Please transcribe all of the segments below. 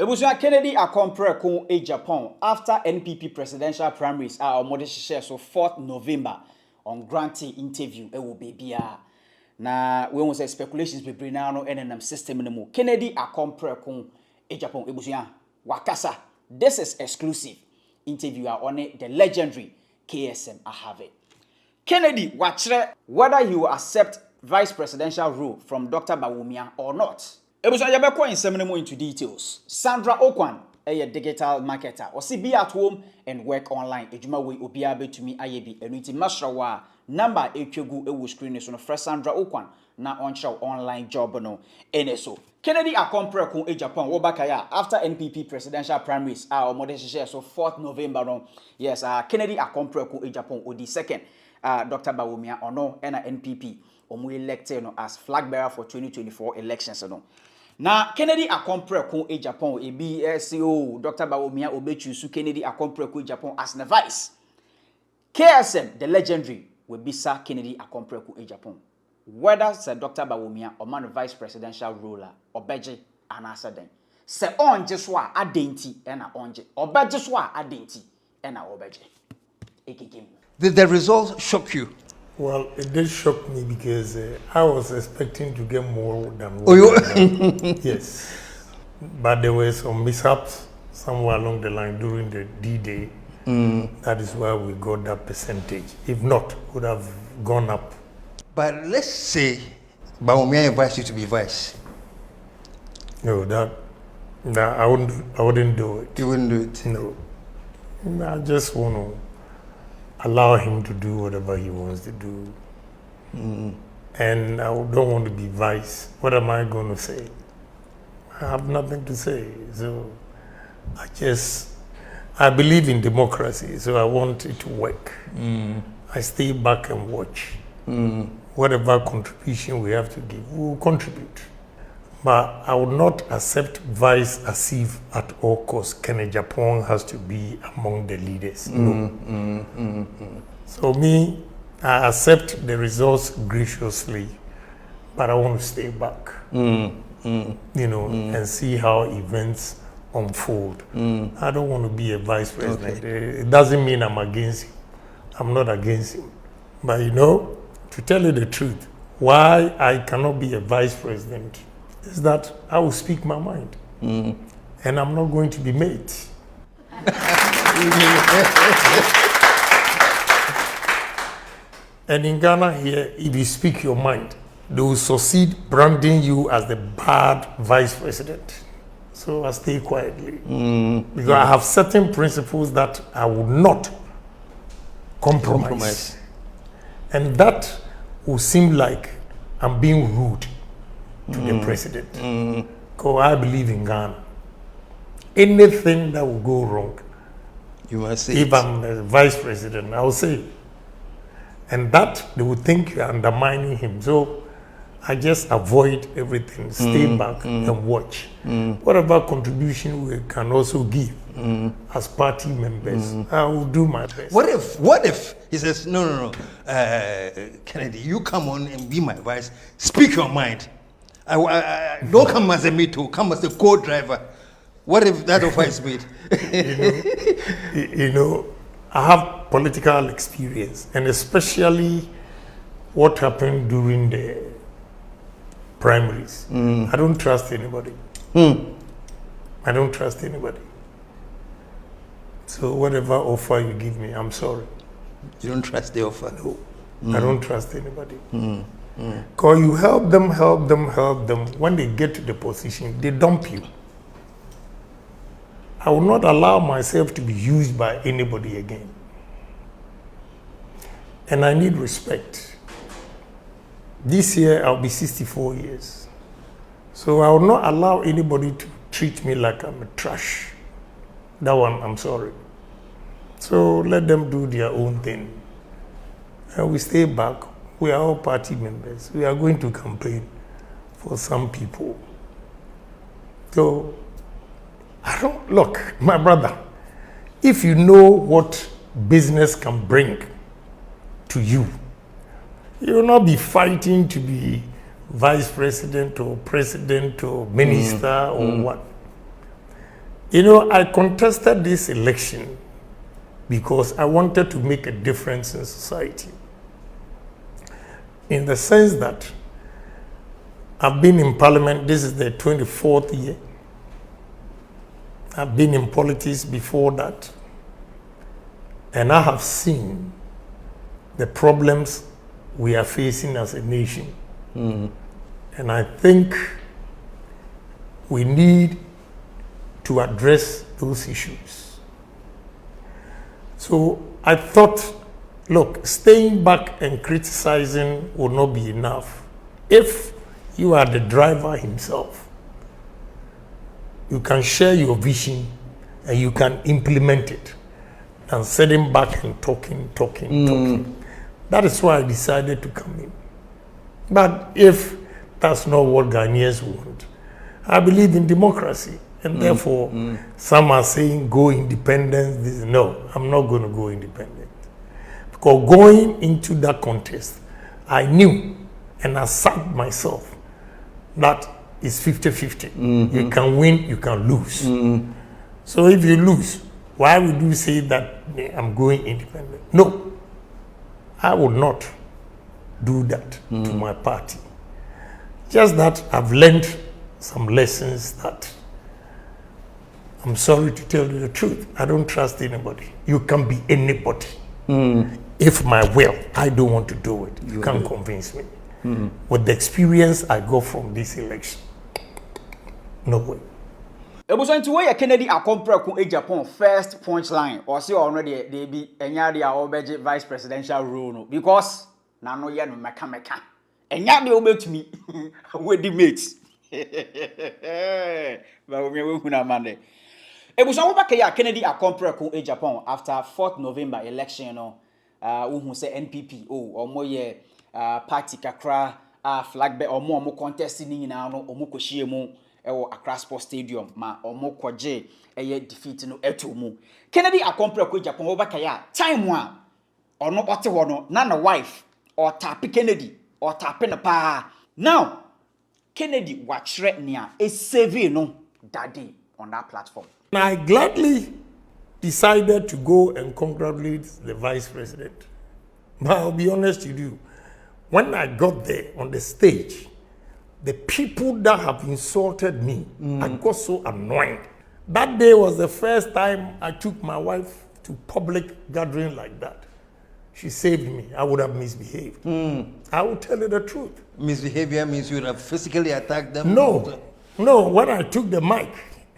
Ebusuya Kennedy Akompre Kun Agyapong after NPP presidential primaries are on share so 4th November on granting interview will be bia. Na we want say speculations be bring now no NNM system no more. Kennedy Akompre Kun Agyapong Ebusuya Wakasa. This is exclusive interview on it, the legendary KSM Ahave. Kennedy watchere whether he will accept vice presidential role from Dr. Bawumia or not. Ebusuya yabekwa inseminamo into details. Sandra Okwan, a digital marketer, or see be at home and work online. Ejuma we obia betumi ayebi enuti masrawa number etwegu ewu screen so no fresh Sandra Okwan na oncha online job no eneso. Kennedy Akompre Kun Agyapong wo bakaya after NPP presidential primaries are omode share so 4th November no. Yes, Kennedy Akompre Kun Agyapong odi second Dr. Bawumia ono na NPP omu elected no as flag bearer for 2024 elections no. Na Kennedy Akompre Kun Agyapong ebi SEO Dr. Bawumia obechusu Kennedy Akompre Kun Agyapong as the vice. KSM the legendary will be Sir Kennedy Akompre Kun Agyapong. Whether Sir Dr. Bawumia or man vice presidential ruler or beje anasa den. Se onje swa adenti ena onje. Or beje swa adenti ena obeje. Did the results shock you? Well, it did shock me because I was expecting to get more than what yes. But there were some mishaps somewhere along the line during the D-Day. That is why we got that percentage. If not, it would have gone up. But let's say Bawumia invites you to be vice. No, that I wouldn't do it. You wouldn't do it? No. I just want to allow him to do whatever he wants to do. And I don't want to be vice. What am I going to say? I have nothing to say. So I believe in democracy, so I want it to work. I stay back and watch. Whatever contribution we have to give, we will contribute. But I will not accept vice as if at all costs Agyapong has to be among the leaders. No. So me, I accept the results graciously, but I want to stay back, and see how events unfold. I don't want to be a vice president. Okay. It doesn't mean I'm against him. I'm not against him. But to tell you the truth, why I cannot be a vice president is that I will speak my mind. And I'm not going to be made. And in Ghana here, if you speak your mind, they will succeed branding you as the bad vice president. So I stay quietly. Because I have certain principles that I will not compromise. And that will seem like I'm being rude to the president. Because I believe in Ghana. Anything that will go wrong, you must say if I'm the vice president, I will say it. And that they will think you're undermining him. So I just avoid everything, stay back and watch. Whatever contribution we can also give as party members, I will do my best. What if he says, no, Kennedy, you come on and be my vice, speak your mind. I don't come as a me too, come as a co-driver. What if that offer is made? I have political experience, and especially what happened during the primaries. I don't trust anybody. I don't trust anybody. So whatever offer you give me, I'm sorry. You don't trust the offer? No. I don't trust anybody. Because you help them. When they get to the position, they dump you. I will not allow myself to be used by anybody again. And I need respect. This year, I'll be 64 years. So I will not allow anybody to treat me like I'm a trash. That one, I'm sorry. So let them do their own thing. And we stay back. We are all party members. We are going to campaign for some people. So, look, my brother, if you know what business can bring to you, you will not be fighting to be vice president or minister or what. You know, I contested this election because I wanted to make a difference in society. In the sense that I've been in parliament, this is the 24th year. I've been in politics before that. And I have seen the problems we are facing as a nation. And I think we need to address those issues. So I thought, look, staying back and criticizing will not be enough. If you are the driver himself, you can share your vision and you can implement it, than sitting back and talking. That is why I decided to come in. But if that's not what Ghanaians want, I believe in democracy. And therefore, some are saying go independent. No, I'm not going to go independent. Because going into that contest, I knew and I said myself that it's 50-50. You can win, you can lose. So if you lose, why would you say that I'm going independent? No, I would not do that to my party. Just that I've learned some lessons that I'm sorry to tell you the truth. I don't trust anybody. You can be anybody. If my will, I don't want to do it. You can't convince me. With the experience I got from this election, no way. Ebuso nti we Kennedy akompre ku Agyapong first punchline or say already they be enya dia obeje vice presidential role no because na no ye no meka enya de obetumi we di mate ba o me we huna mande Ebuso wo baka ya Kennedy akompre ku Agyapong after 4th November election no wo hu say NPP omo ye party kakra flag be omo contest ni nyina no omo kohie mu ewo Accra Sports Stadium ma omo kwaje eye defeat no etomu Kennedy akompre ku Agyapong wo baka ya time a ono ote ho no na wife or tap Kennedy or tap na pa now Kennedy wachre nia e save no daddy on that platform. I gladly decided to go and congratulate the vice president. But I'll be honest with you, when I got there on the stage, the people that have insulted me, I got so annoyed. That day was the first time I took my wife to public gathering like that. She saved me. I would have misbehaved. I will tell you the truth. Misbehavior means you would have physically attacked them? No, when I took the mic,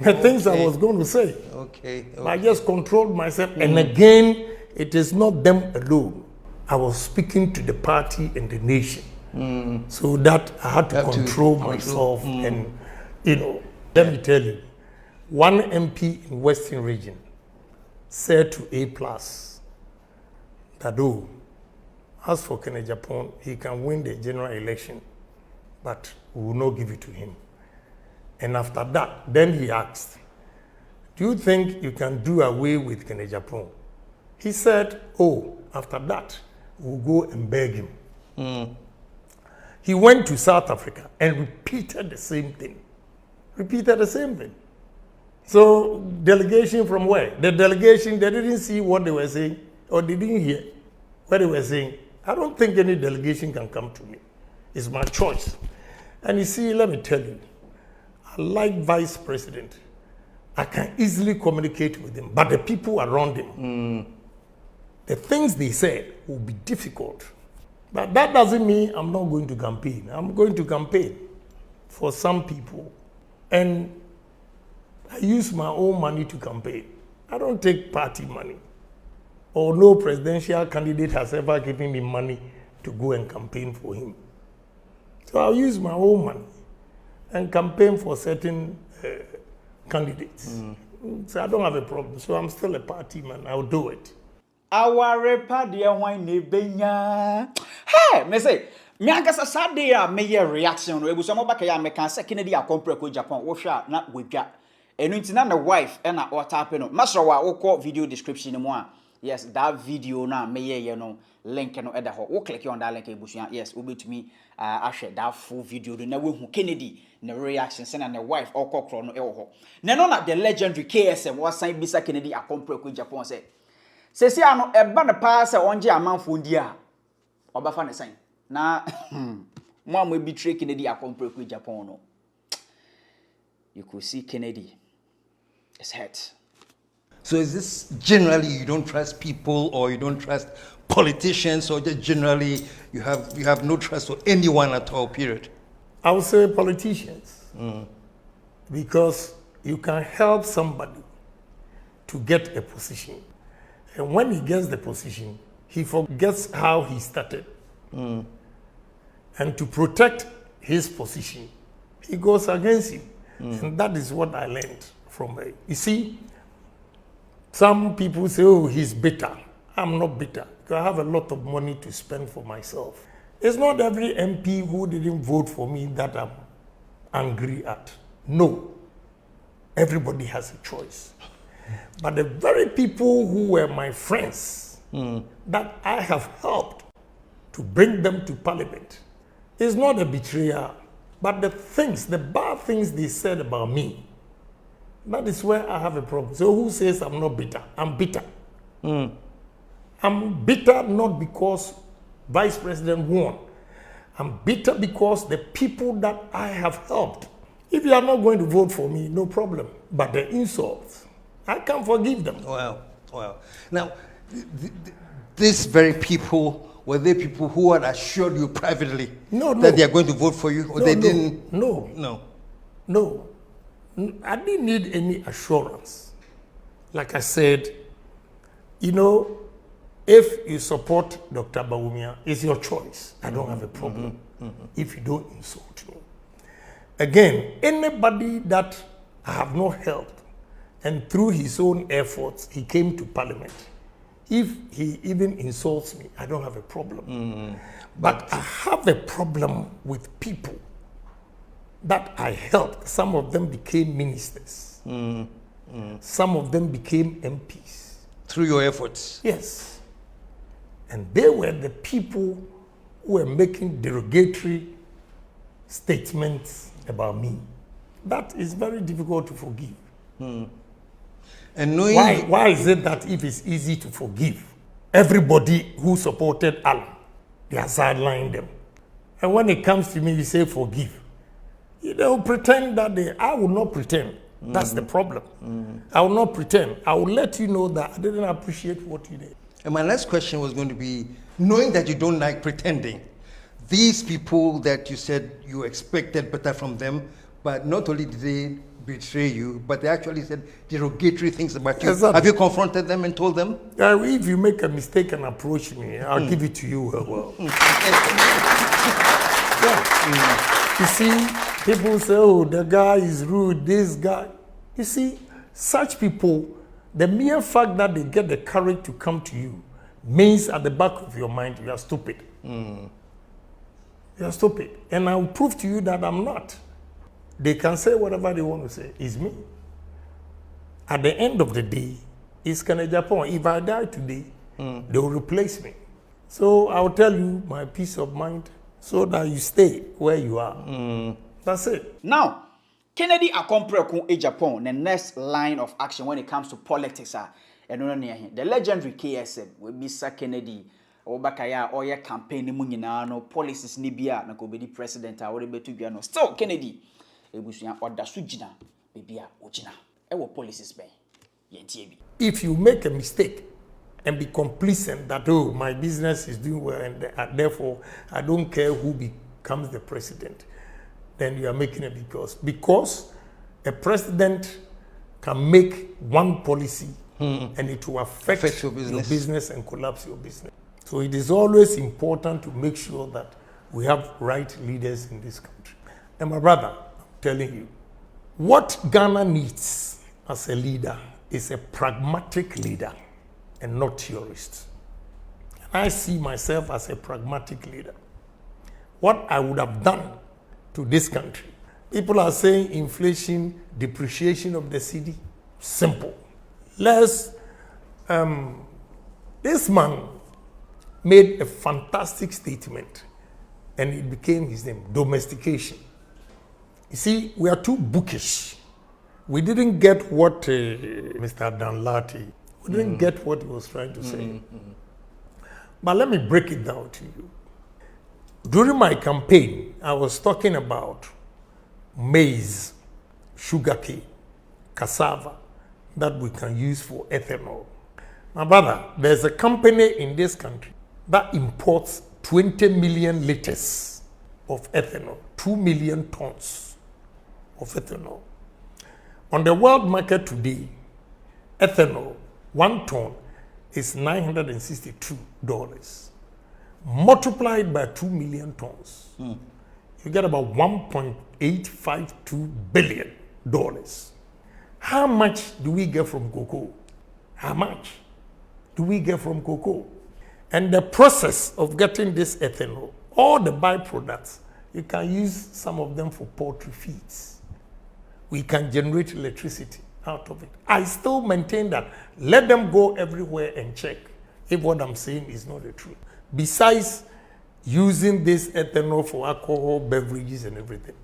the things I was going to say. Okay. I just controlled myself. And again, it is not them alone. I was speaking to the party and the nation. So that I had to control myself. And, let me tell you, one MP in Western region said to A+, that, as for Agyapong, he can win the general election, but we will not give it to him. And after that, then he asked, do you think you can do away with Agyapong? He said, after that, we'll go and beg him. He went to South Africa and repeated the same thing. So, delegation from where? The delegation, they didn't see what they were saying, or they didn't hear what they were saying. I don't think any delegation can come to me. It's my choice. And you see, let me tell you, I like vice president. I can easily communicate with him, but the people around him, the things they said will be difficult. But that doesn't mean I'm not going to campaign. I'm going to campaign for some people. And I use my own money to campaign. I don't take party money. Or no presidential candidate has ever given me money to go and campaign for him. So I'll use my own money and campaign for certain candidates. So I don't have a problem. So I'm still a party man. I'll do it. Our party wine nebenya. Hey, me say, me agasa Saturday a me ye reaction no ebuso mo baka ya me kan say Kennedy akompre ku Agyapong wo hwa na wadwa. Enu ntina na wife e na o tap no. Masro wa wo ko video description mu a yes, that video na me ye no link no eda ho. Wo click on that link ebusuan. Yes, we bet me share that full video do na we hu Kennedy na reaction say na wife okokro no e wo ho. Na no na the legendary KSM was sign bisa Kennedy akompre ko Japan say. Sesi ano eba na pa say onje amanfo ndi a obafa ne sign. Na mo am betray Kennedy akompre ko Japan no. You could see Kennedy is hurt. So is this generally you don't trust people or you don't trust politicians or just generally you have no trust for anyone at all, period? I would say politicians. Because you can help somebody to get a position. And when he gets the position, he forgets how he started. And to protect his position, he goes against you. And that is what I learned from him. You see, some people say, oh, he's bitter. I'm not bitter because I have a lot of money to spend for myself. It's not every MP who didn't vote for me that I'm angry at. No. Everybody has a choice. But the very people who were my friends that I have helped to bring them to parliament is not a betrayal, but the bad things they said about me. That is where I have a problem. So who says I'm not bitter? I'm bitter. I'm bitter not because Vice President won. I'm bitter because the people that I have helped. If you are not going to vote for me, no problem. But the insults, I can't forgive them. Wow. Now, these very people, were they people who had assured you privately that they are going to vote for you? Or they didn't? No. I didn't need any assurance. Like I said, if you support Dr. Bawumia, it's your choice. I don't have a problem if you don't insult me. Again, anybody that I have not helped and through his own efforts, he came to parliament. If he even insults me, I don't have a problem. But I have a problem with people that I helped. Some of them became ministers. Some of them became MPs. Through your efforts? Yes. And they were the people who were making derogatory statements about me. That is very difficult to forgive. And knowing why is it that if it's easy to forgive, everybody who supported Alan, they are sidelined them. And when it comes to me, you say forgive. They will pretend that I will not pretend. That's the problem. I will not pretend. I will let you know that I didn't appreciate what you did. And my last question was going to be, knowing that you don't like pretending, these people that you said you expected better from them, but not only did they betray you, but they actually said derogatory things about you. Exactly. Have you confronted them and told them? If you make a mistake and approach me, I'll give it to you well. You see, people say, oh, the guy is rude, this guy. You see, such people, the mere fact that they get the courage to come to you means at the back of your mind, you are stupid. You are stupid. And I will prove to you that I'm not. They can say whatever they want to say. It's me. At the end of the day, it's Agyapong. If I die today, they will replace me. So I'll tell you my peace of mind so that you stay where you are. That's it. Now, Kennedy akompre Agyapong, the next line of action when it comes to politics the legendary KSM will be Sir Kennedy Obakaya or your campaign no policies nibia na ko be president or betu bia no still Kennedy ebusuan order sujina bibia ojina e wo policies ben yentie bi. If you make a mistake and be complacent that oh my business is doing well and therefore I don't care who becomes the president, then you are making a because a president can make one policy and it will affect your business and collapse your business. So it is always important to make sure that we have right leaders in this country. And my brother, I'm telling you, what Ghana needs as a leader is a pragmatic leader and not theorist. And I see myself as a pragmatic leader. What I would have done to this country. People are saying inflation, depreciation of the cedi. Simple. Let's This man made a fantastic statement, and it became his name, domestication. You see, we are too bookish. We didn't get what Mr. Danlati, we didn't get what he was trying to say. But let me break it down to you. During my campaign, I was talking about maize, sugarcane, cassava that we can use for ethanol. My brother, there's a company in this country that imports 20 million liters of ethanol, 2 million tons of ethanol. On the world market today, ethanol, 1 ton, is $962. Multiplied by 2 million tons, you get about $1.852 billion. How much do we get from cocoa? How much do we get from cocoa? And the process of getting this ethanol, all the byproducts, you can use some of them for poultry feeds. We can generate electricity out of it. I still maintain that. Let them go everywhere and check if what I'm saying is not the truth. Besides using this ethanol for alcohol, beverages, and everything,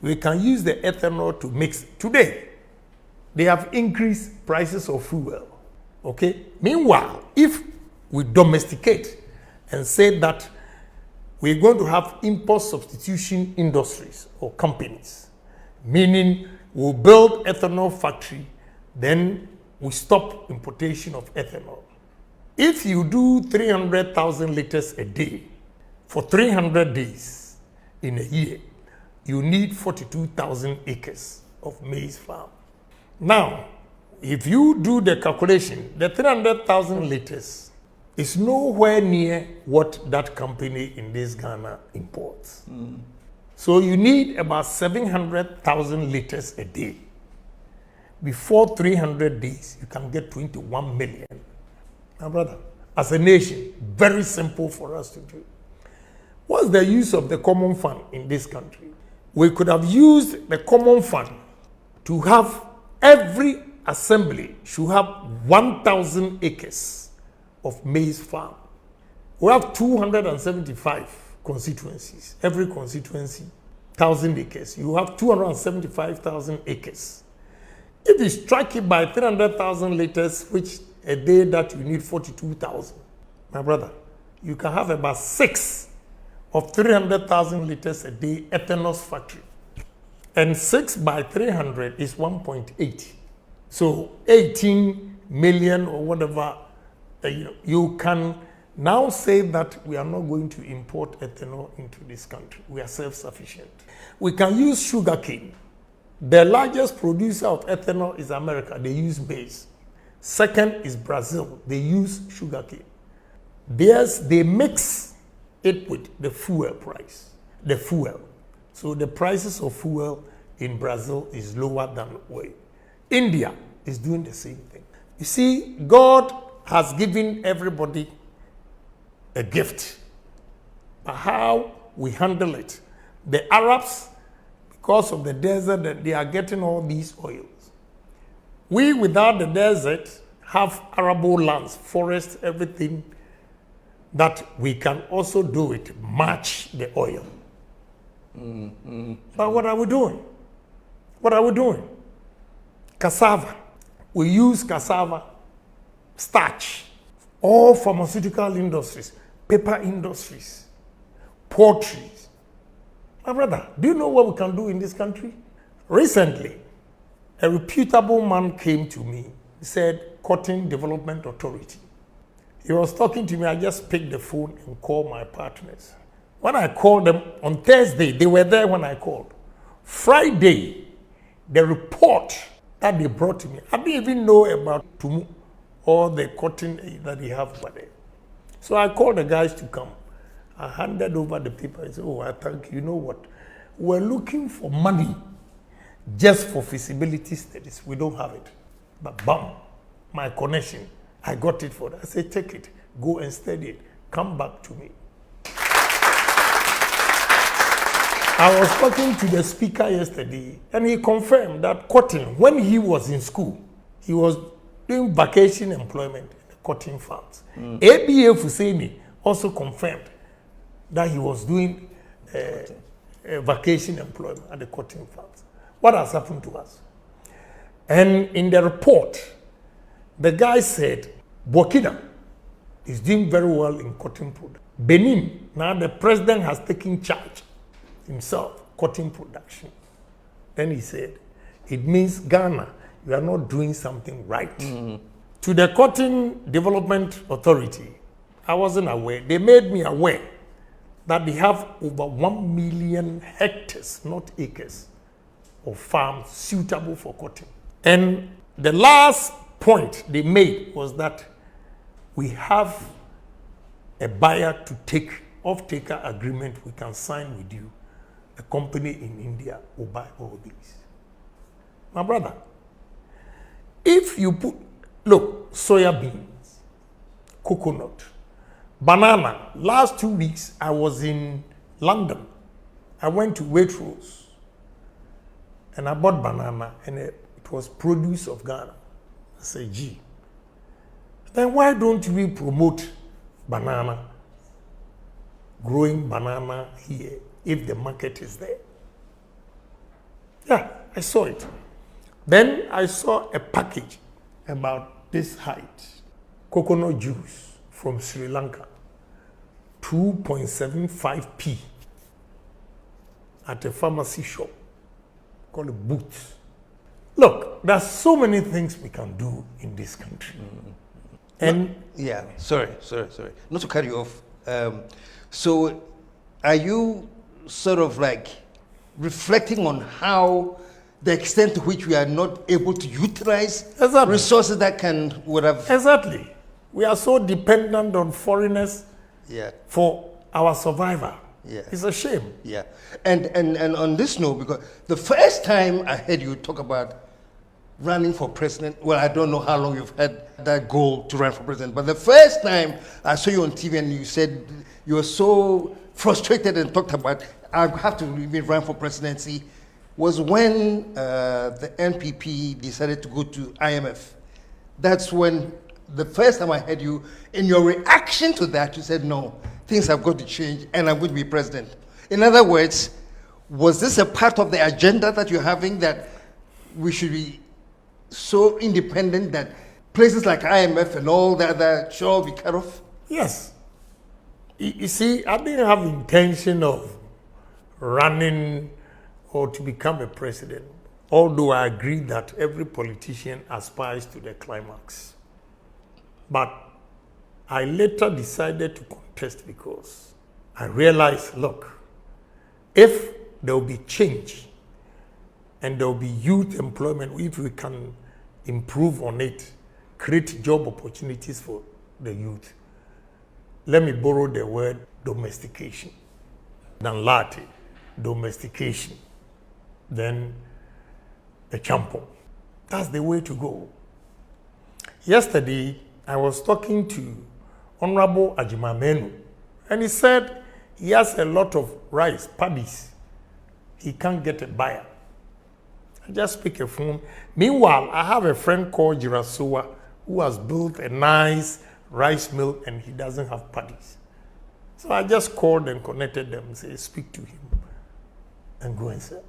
we can use the ethanol to mix. Today, they have increased prices of fuel. Okay? Meanwhile, if we domesticate and say that we're going to have import substitution industries or companies, meaning we'll build ethanol factory, then we stop importation of ethanol. If you do 300,000 liters a day for 300 days in a year, you need 42,000 acres of maize farm. Now, if you do the calculation, the 300,000 liters is nowhere near what that company in this Ghana imports. So you need about 700,000 liters a day. Before 300 days, you can get 21 million. My brother, as a nation, very simple for us to do. What's the use of the common fund in this country? We could have used the common fund to have every assembly should have 1,000 acres of maize farm. We have 275 constituencies. Every constituency, 1,000 acres. You have 275,000 acres. If you strike it by 300,000 liters, which a day that you need 42,000, my brother, you can have about 6 of 300,000 liters a day ethanol factory. And 6 by 300 is 1.8. So 18 million or whatever, you can now say that we are not going to import ethanol into this country. We are self-sufficient. We can use sugarcane. The largest producer of ethanol is America. They use maize. Second is Brazil. They use sugarcane. They mix it with the fuel price, the fuel. So the prices of fuel in Brazil is lower than oil. India is doing the same thing. You see, God has given everybody a gift. But how we handle it, the Arabs, because of the desert, that they are getting all these oils. We, without the desert, have arable lands, forests, everything that we can also do it, match the oil. But what are we doing? What are we doing? Cassava. We use cassava, starch, all pharmaceutical industries, paper industries, poultry. My brother, do you know what we can do in this country? Recently, a reputable man came to me. He said, Cotton Development Authority. He was talking to me. I just picked the phone and called my partners. When I called them on Thursday, they were there when I called. Friday, the report that they brought to me, I didn't even know about Tumu or the cotton that they have over there. So I called the guys to come. I handed over the paper. I said, oh, I thank you. You know what? We're looking for money just for feasibility studies. We don't have it. But bam, my connection, I got it for that. I said, take it, go and study it, come back to me. I was talking to the speaker yesterday, and he confirmed that cotton, when he was in school, he was doing vacation employment in the cotton farms. ABA Fuseni also confirmed that he was doing vacation employment at the cotton farms. What has happened to us? And in the report, the guy said, Burkina is doing very well in cotton production. Benin, now the president has taken charge himself, cotton production. Then he said, it means Ghana, you are not doing something right. To the Cotton Development Authority, I wasn't aware. They made me aware that they have over 1 million hectares, not acres, of farms suitable for cotton. And the last point they made was that we have a buyer to take off-taker agreement we can sign with you. A company in India will buy all these. My brother, if you put, look, soya beans, coconut, banana. Last 2 weeks, I was in London. I went to Waitrose and I bought banana and it was produce of Ghana. I said, gee, then why don't we promote banana, growing banana here if the market is there? Yeah, I saw it. Then I saw a package about this height, coconut juice from Sri Lanka, 2.75p at a pharmacy shop called Boots. Look, there's so many things we can do in this country. And yeah, sorry. Not to cut you off. So are you sort of like reflecting on how the extent to which we are not able to utilize resources that would have... Exactly. We are so dependent on foreigners for our survival. Yeah. It's a shame. Yeah. And on this note, because the first time I heard you talk about running for president, well, I don't know how long you've had that goal to run for president, but the first time I saw you on TV and you said you were so frustrated and talked about, I have to even run for presidency, was when the NPP decided to go to IMF. That's when the first time I heard you, in your reaction to that, you said, no, things have got to change and I'm going to be president. In other words, was this a part of the agenda that you're having, that we should be so independent that places like IMF and all the other should all be cut off? Yes. You see, I didn't have intention of running or to become a president, although I agree that every politician aspires to the climax. But I later decided to contest because I realized, look, if there will be change and there will be youth employment, if we can improve on it, create job opportunities for the youth. Let me borrow the word domestication. Then latte, domestication. Then Agyapong. That's the way to go. Yesterday, I was talking to Honorable Agyapong, and he said he has a lot of rice, paddies. He can't get a buyer. I just pick a phone. Meanwhile, I have a friend called Jirasowa who has built a nice rice mill and he doesn't have paddies. So I just called and connected them and said, speak to him and go and sell.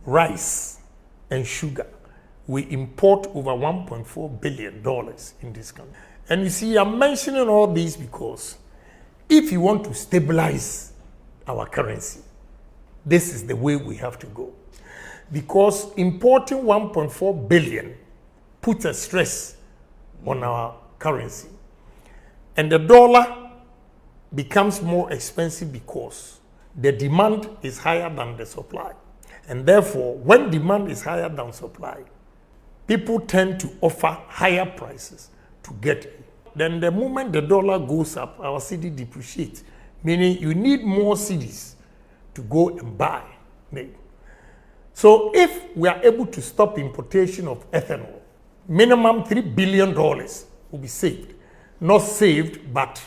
Rice and sugar. We import over $1.4 billion in this country. And you see, I'm mentioning all these because if you want to stabilize our currency, this is the way we have to go. Because importing 1.4 billion puts a stress on our currency. And the dollar becomes more expensive because the demand is higher than the supply. And therefore, when demand is higher than supply, people tend to offer higher prices to get it. Then the moment the dollar goes up, our cedi depreciates, meaning you need more cedis to go and buy. So if we are able to stop importation of ethanol, minimum $3 billion will be saved. Not saved, but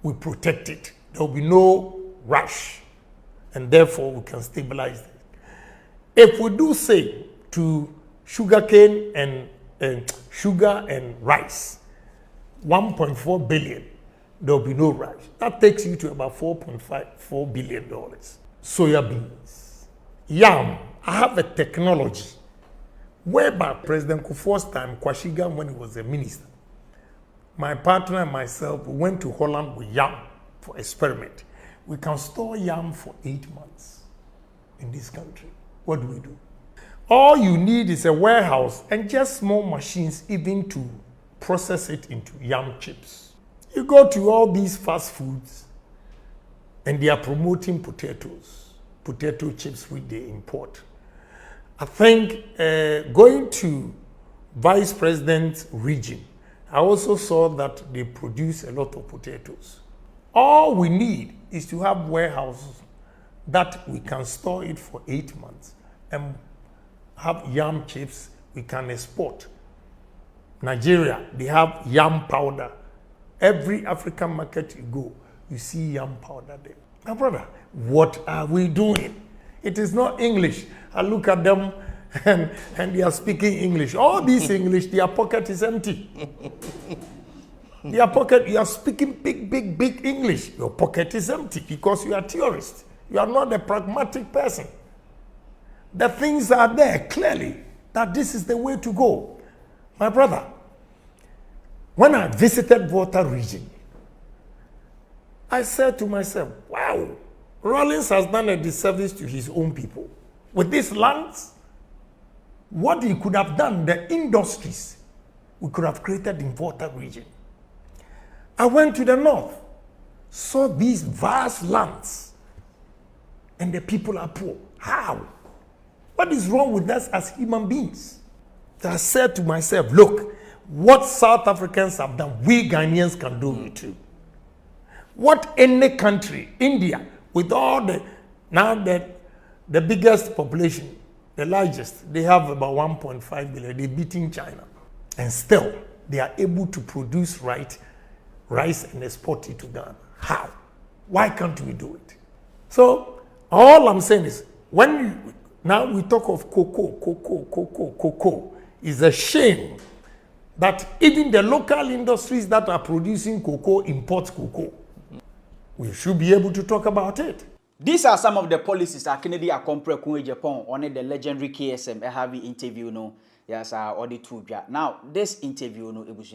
we protect it. There will be no rush, and therefore we can stabilize it. If we do say to sugarcane and sugar and rice, 1.4 billion, there will be no rice. That takes you to about $4.54 billion. Soya beans, yam. I have a technology whereby President Kufuor's time, Kwashiga, when he was a minister, my partner and myself went to Holland with yam for experiment. We can store yam for 8 months in this country. What do we do? All you need is a warehouse and just small machines even to process it into yam chips. You go to all these fast foods and they are promoting potato chips which they import. I think going to Vice President's region, I also saw that they produce a lot of potatoes. All we need is to have warehouses that we can store it for 8 months and have yam chips we can export. Nigeria, they have yam powder. Every African market you go, you see yam powder there. My brother, what are we doing? It is not English. I look at them and they are speaking English. All this English, their pocket is empty. Their pocket, you are speaking big English. Your pocket is empty because you are a tourist. You are not a pragmatic person. The things are there clearly that this is the way to go. My brother, when I visited Volta region, I said to myself, wow, Rawlings has done a disservice to his own people. With these lands, what he could have done, the industries we could have created in Volta region. I went to the north, saw these vast lands, and the people are poor. How? What is wrong with us as human beings? So I said to myself, look, what South Africans have done, we Ghanaians can do it too. What any country, India, with all the, now that the biggest population, the largest, they have about 1.5 billion, they're beating China. And still, they are able to produce rice and export it to Ghana. How? Why can't we do it? So, all I'm saying is, now we talk of cocoa, it's a shame that even the local industries that are producing cocoa import cocoa. We should be able to talk about it. These are some of the policies that Kennedy Akompre Kun Agyapong on the legendary KSM heavy interview no. Yes, audit two. Now this interview no it was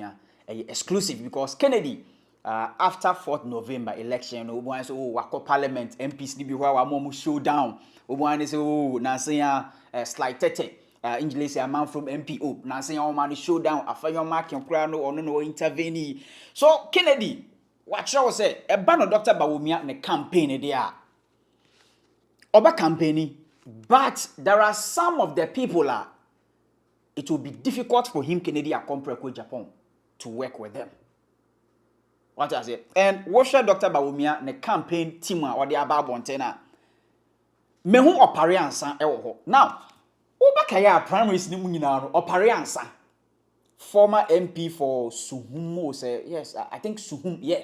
exclusive because Kennedy after 4th November election no one say oh wako parliament MPs ni bi wa mo showdown. One say oh na say slide tete English a man from MPO na say o man showdown afanyo mark kra no ono no intervene. So Kennedy what shall say a ban of Dr. Bawumia ne campaign there. Oba campaigning, but there are some of the people it will be difficult for him Kennedy Akompre Agyapong to work with them. What I say? And what shall Dr. Bawumia ne campaign team or the about Bontena? Mehu opare ansa ewo ho. Now, oba kaya primaries ni mu nyina no opare ansa. Former MP for Suhum say yes, I think Suhum, yeah.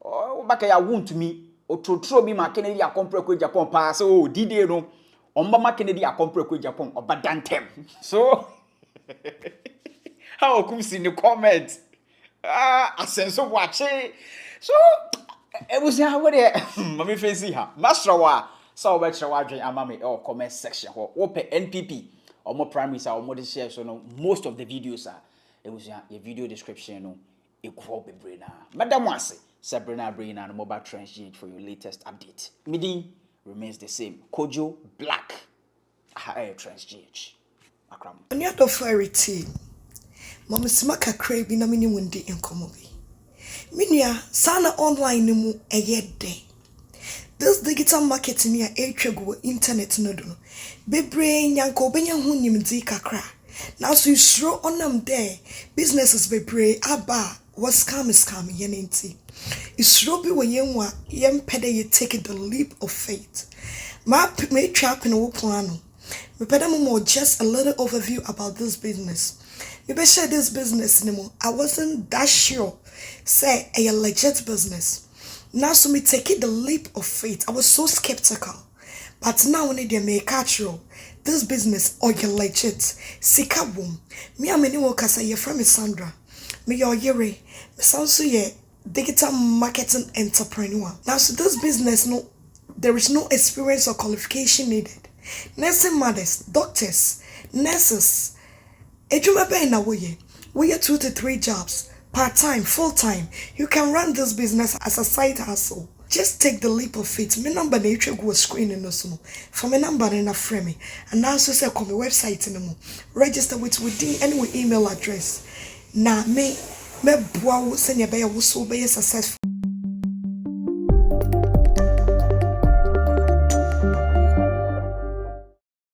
Oba kaya won't me Ototro bi ma Kennedy Akompre Agyapong pa so dide no omba Kennedy Akompre Agyapong obadantem. So how come see the comment? Asenso watch. So it was how there mami fancy ha. Mastrawa so we trawa dwen amame or comment section ho. Open NPP or more primaries or more share so no most of the videos it was your video description no e ko be brain madam wase Sabrina Brain and mobile transgene for your latest update. Meeting remains the same. Kojo Black transgene. Akram. On your authority, Mama Smaka Crabby na mini wundi in Komobi. Minia sana online mu a day. This digital marketing near a trego internet nodo. Bebre yanko benya hunim di kakra. Now so you throw on them there. Businesses bebre aba was scam yenenti. It's Robbie when yem pede you take the leap of faith. My trap in a plano. Me pede just a little overview about this business. Maybe share this business anymore. I wasn't that sure. Say a legit business. Now so me take it the leap of faith. I was so skeptical. But now when they make catch this business or you legit. Sika boom. Me ameni woka say you're from Sandra. Me your yere. Sounds so yeah digital marketing entrepreneur. Now so this business no there is no experience or qualification needed. Nursing mothers, doctors, nurses. Ejuma be na woye. We 2 to 3 jobs, part-time, full-time. You can run this business as a side hustle. Just take the leap of faith. My number na itwe go screen no so. For my number na frame me. And now so say come website no mo. Register with any email address. Na me boa wo senya be ya wo so be successful.